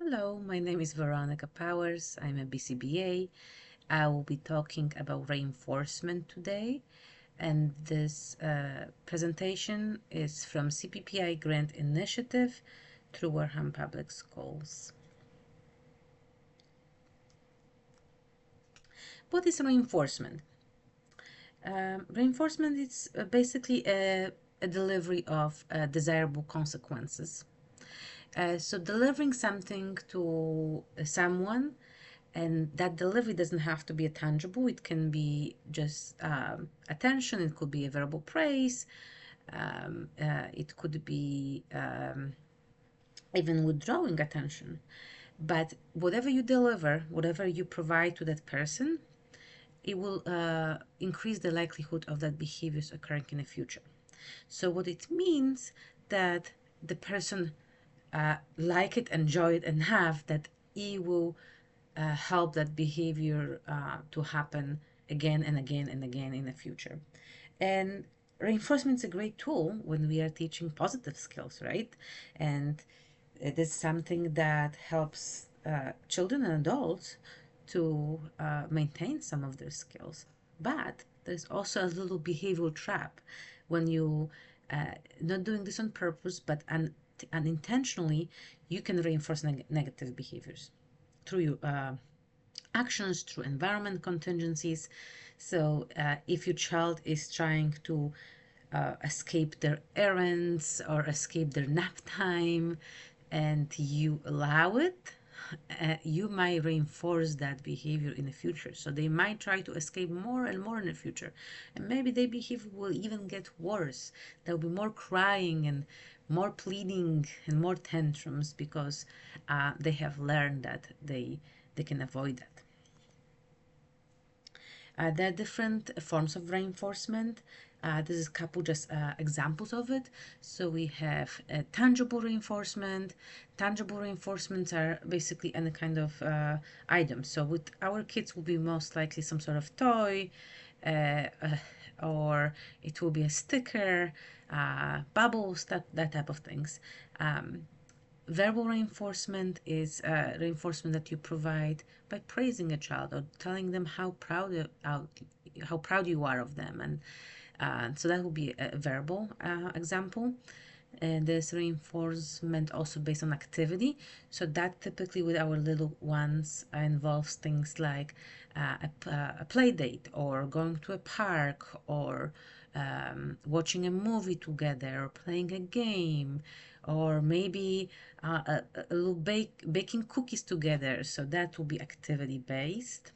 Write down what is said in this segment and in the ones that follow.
Hello, my name is Veronica Powers. I'm a BCBA. I will be talking about reinforcement today, and this presentation is from CPPI Grant Initiative through Wareham Public Schools. What is reinforcement? Reinforcement is basically a delivery of desirable consequences. So delivering something to someone, and that delivery doesn't have to be a tangible. It can be just attention. It could be a verbal praise. It could be even withdrawing attention. But whatever you deliver, whatever you provide to that person, it will increase the likelihood of that behaviors occurring in the future. So what it means that the person like it, enjoy it, and have that it will help that behavior to happen again and again and again in the future. And reinforcement is a great tool when we are teaching positive skills, right? And it is something that helps children and adults to maintain some of their skills. But there's also a little behavioral trap when you not doing this on purpose, but unintentionally, you can reinforce negative behaviors through your actions, through environment contingencies. So if your child is trying to escape their errands or escape their nap time and you allow it, you might reinforce that behavior in the future. So they might try to escape more and more in the future. And maybe their behavior will even get worse. There'll be more crying and more pleading and more tantrums because they have learned that they can avoid that. There are different forms of reinforcement. This is a couple just examples of it. So we have tangible reinforcement. Tangible reinforcements are basically any kind of item. So with our kids will be most likely some sort of toy, uh, uh, or it will be a sticker, bubbles, that type of things. Verbal reinforcement is reinforcement that you provide by praising a child or telling them how proud you are of them, and so that would be a verbal example. And there's reinforcement also based on activity. So that typically with our little ones involves things like a play date or going to a park or watching a movie together or playing a game or maybe a little baking cookies together. So that will be activity based.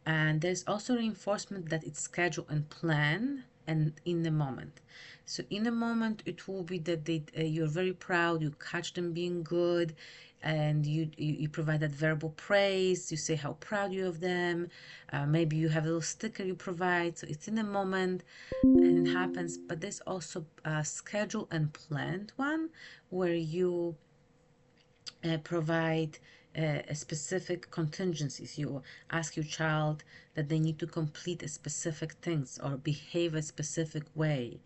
And there's also reinforcement that it's scheduled and planned and in the moment. So in the moment, it will be that you're very proud, you catch them being good, and you provide that verbal praise. You say how proud you of them. Maybe you have a little sticker you provide. So it's in the moment and it happens. But there's also a scheduled and planned one where you provide a specific contingencies. You ask your child that they need to complete a specific things or behave a specific way.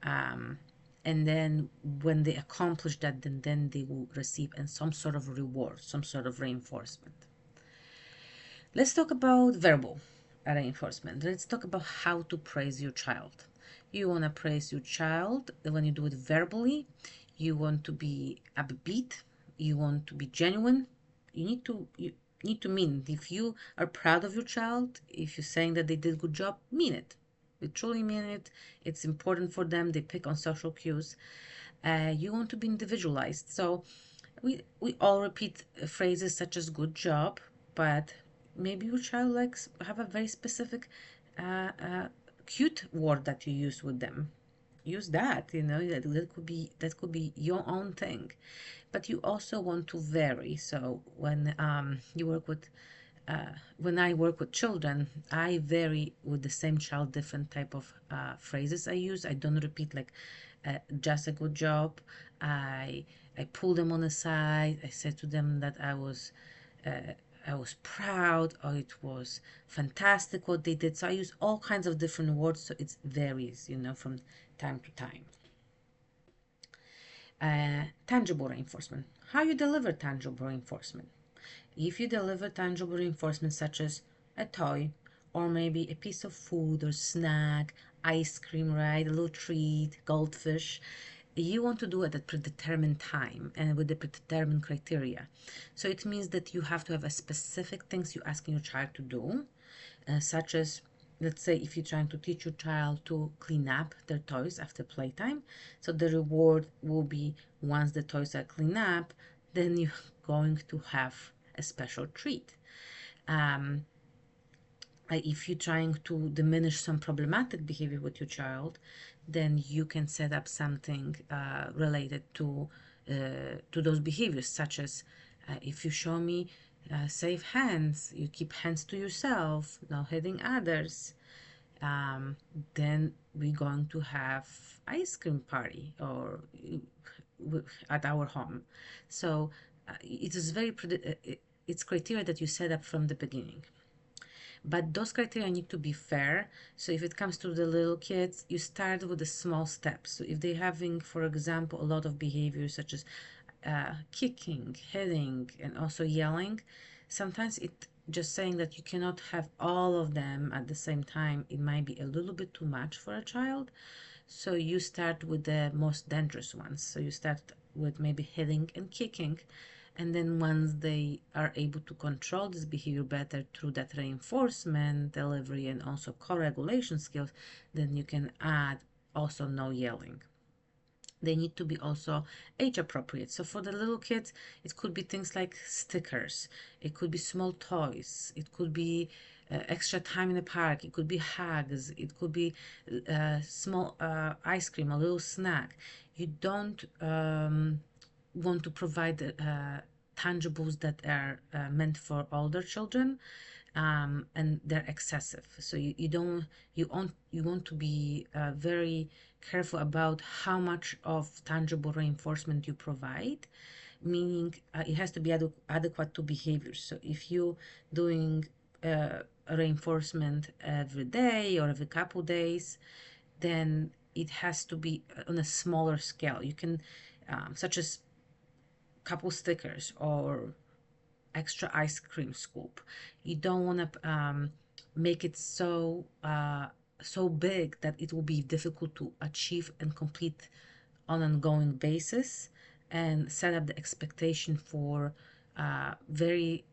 Um, and then when they accomplish that, then they will receive some sort of reward, some sort of reinforcement. Let's talk about verbal reinforcement. Let's talk about how to praise your child. You want to praise your child when you do it verbally. You want to be upbeat. You want to be genuine. You need to mean. If you are proud of your child, if you're saying that they did a good job, mean it. You truly mean it. It's important for them. They pick on social cues. You want to be individualized. So we all repeat phrases such as good job, but maybe your child likes have a very specific cute word that you use with them. Use that, that could be your own thing. But you also want to vary. So when I work with children, I vary with the same child different type of phrases I use. I don't repeat like just a good job. I pull them on the side. I said to them that uh, I was proud or it was fantastic what they did. So I use all kinds of different words. So it varies, from time to time. Tangible reinforcement. How you deliver tangible reinforcement? If you deliver tangible reinforcement such as a toy or maybe a piece of food or snack, ice cream, right, a little treat, goldfish, you want to do it at predetermined time and with the predetermined criteria. So it means that you have to have a specific things you're asking your child to do, such as, let's say, if you're trying to teach your child to clean up their toys after playtime, so the reward will be once the toys are cleaned up, then you're going to have a special treat. Um, if you're trying to diminish some problematic behavior with your child, then you can set up something related to those behaviors, such as if you show me safe hands, you keep hands to yourself, no hitting others, um, then we're going to have ice cream party or at our home. So it is it's criteria that you set up from the beginning. But those criteria need to be fair. So if it comes to the little kids, you start with the small steps. So if they're having, for example, a lot of behaviors such as kicking, hitting, and also yelling, sometimes it just saying that you cannot have all of them at the same time, it might be a little bit too much for a child. So you start with the most dangerous ones. So you start with maybe hitting and kicking. And then once they are able to control this behavior better through that reinforcement, delivery, and also co-regulation skills, then you can add also no yelling. They need to be also age appropriate. So for the little kids, it could be things like stickers, it could be small toys, it could be extra time in the park, it could be hugs, it could be small ice cream, a little snack. You don't want to provide tangibles that are meant for older children, and they're excessive. So you don't you want to be very careful about how much of tangible reinforcement you provide, meaning it has to be adequate to behaviors. So if you doing reinforcement every day or every couple days, then it has to be on a smaller scale. You can such as couple stickers or extra ice cream scoop. You don't want to make it so big that it will be difficult to achieve and complete on an ongoing basis, and set up the expectation for very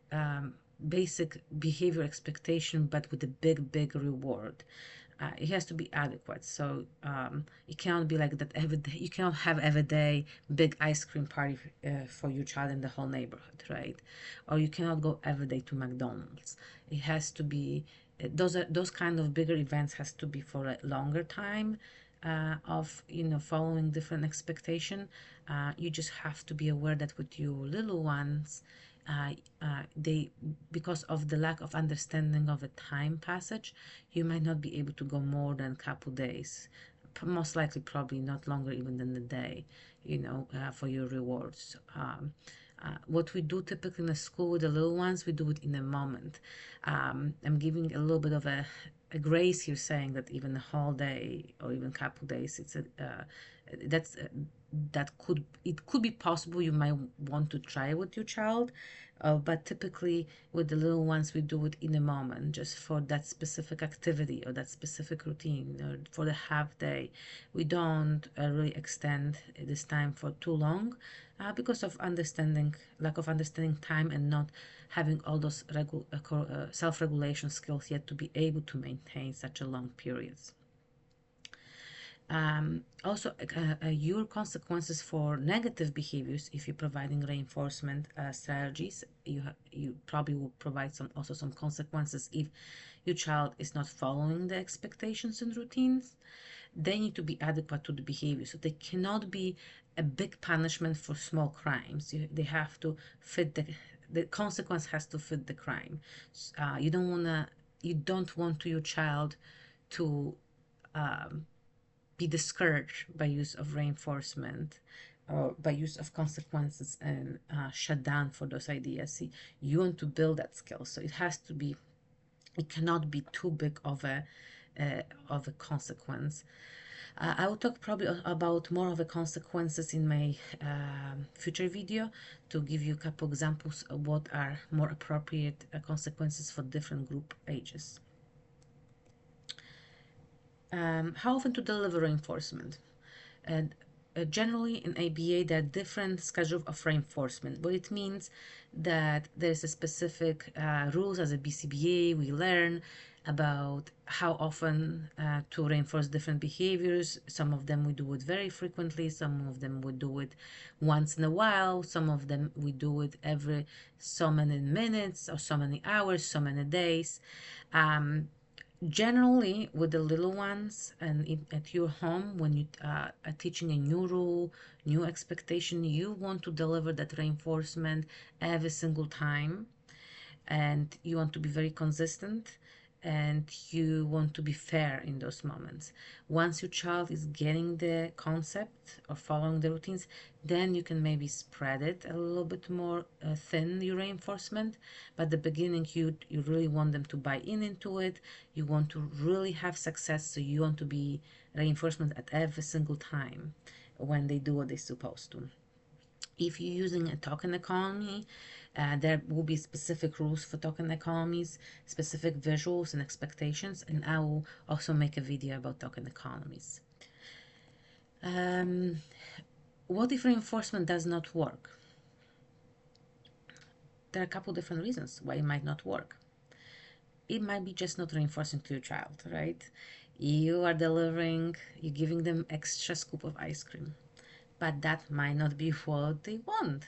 basic behavior expectation, but with a big reward. It has to be adequate. So it cannot be like that every day. You cannot have every day big ice cream party for your child in the whole neighborhood, right? Or you cannot go every day to McDonald's. It has to be those kind of bigger events has to be for a longer time of following different expectation. You just have to be aware that with your little ones, they, because of the lack of understanding of a time passage, you might not be able to go more than a couple days, most likely probably not longer even than a day, for your rewards. What we do typically in the school with the little ones, we do it in a moment. I'm giving a little bit of a grace here, saying that even a whole day or even a couple days, it's a that's it could be possible. You might want to try with your child, but typically with the little ones, we do it in a moment, just for that specific activity or that specific routine, or for the half day. We don't really extend this time for too long, because of lack of understanding time, and not having all those self-regulation skills yet to be able to maintain such a long periods. Also, your consequences for negative behaviors, if you're providing reinforcement strategies, you probably will provide some consequences if your child is not following the expectations and routines. They need to be adequate to the behavior, so they cannot be a big punishment for small crimes. They have to fit the consequence has to fit the crime. You don't want to your child to be discouraged by use of reinforcement or by use of consequences, and shut down for those ideas. See, you want to build that skill, so it cannot be too big of a consequence. I will talk probably about more of the consequences in my future video to give you a couple examples of what are more appropriate consequences for different group ages. How often to deliver reinforcement? And generally in ABA there are different schedules of reinforcement, but it means that there's a specific rules as a BCBA. We learn about how often to reinforce different behaviors. Some of them we do it very frequently, some of them we do it once in a while, some of them we do it every so many minutes or so many hours, so many days. Generally with the little ones and at your home, when you are teaching a new rule, new expectation, you want to deliver that reinforcement every single time, and you want to be very consistent, and you want to be fair in those moments. Once your child is getting the concept or following the routines, then you can maybe spread it a little bit more thin, your reinforcement. But at the beginning, you really want them to buy into it. You want to really have success, so you want to be reinforcement at every single time when they do what they're supposed to. If you're using a token economy, there will be specific rules for token economies, specific visuals and expectations, and I will also make a video about token economies. What if reinforcement does not work? There are a couple different reasons why it might not work. It might be just not reinforcing to your child, right? You are delivering, you're giving them extra scoop of ice cream, but that might not be what they want.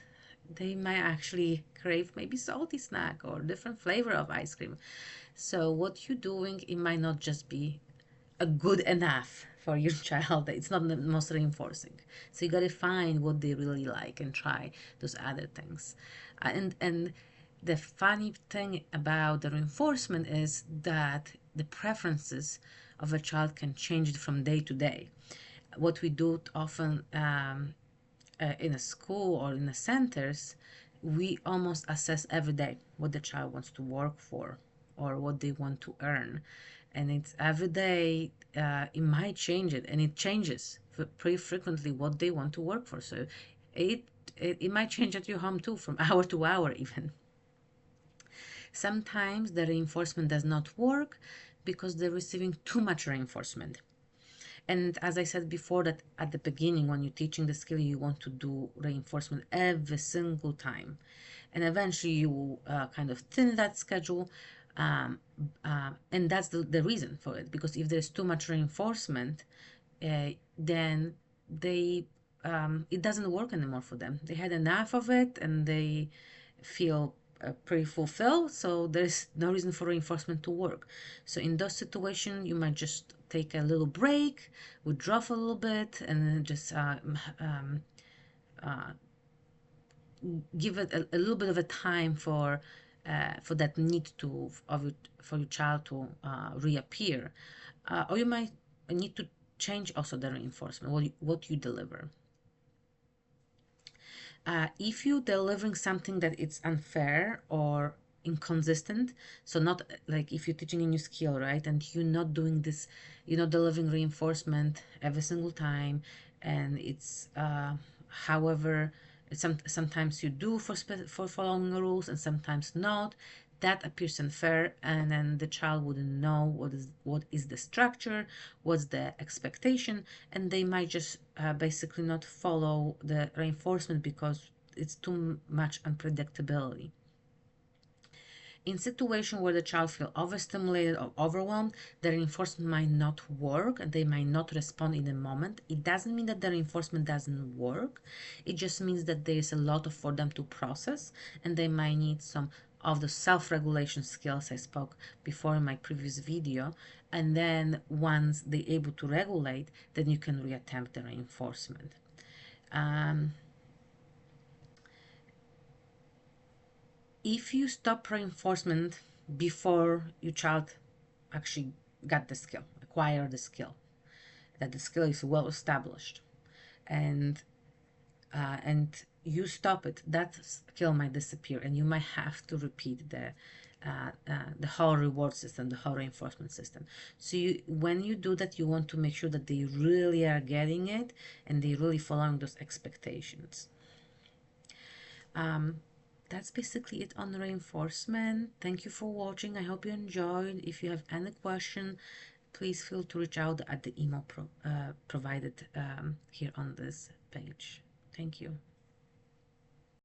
They might actually crave maybe salty snack or different flavor of ice cream. So what you're doing, it might not just be a good enough for your child. It's not the most reinforcing. So you got to find what they really like and try those other things. And the funny thing about the reinforcement is that the preferences of a child can change from day to day. What we do often in a school or in the centers, we almost assess every day what the child wants to work for or what they want to earn. And it's every day, it might change it, and it changes pretty frequently what they want to work for. So it might change at your home too, from hour to hour even. Sometimes the reinforcement does not work because they're receiving too much reinforcement. And as I said before, that at the beginning, when you're teaching the skill, you want to do reinforcement every single time. And eventually you will kind of thin that schedule. And that's the reason for it. Because if there's too much reinforcement, then it doesn't work anymore for them. They had enough of it and they feel pretty fulfilled, so there's no reason for reinforcement to work. So in those situations, you might just take a little break, withdraw for a little bit, and then just give it a little bit of a time for that need to for your child to reappear, or you might need to change also the reinforcement, what you deliver. If you're delivering something that it's unfair or inconsistent, so not like if you're teaching a new skill, right, and you're not doing this, you're not delivering reinforcement every single time, and it's however sometimes you do for following the rules and sometimes not, that appears unfair, and then the child wouldn't know what is the structure, what's the expectation, and they might just basically not follow the reinforcement because it's too much unpredictability. In situation where the child feels overstimulated or overwhelmed, the reinforcement might not work and they might not respond in the moment. It doesn't mean that the reinforcement doesn't work. It just means that there is a lot for them to process, and they might need some of the self-regulation skills I spoke before in my previous video. And then once they're able to regulate, then you can reattempt the reinforcement. If you stop reinforcement before your child actually got the skill, acquired the skill, that the skill is well established, and you stop it, that skill might disappear, and you might have to repeat the the whole reward system, the whole reinforcement system. So when you do that, you want to make sure that they really are getting it and they really following those expectations. That's basically it on reinforcement. Thank you for watching. I hope you enjoyed. If you have any question, please feel to reach out at the email provided here on this page. Thank you.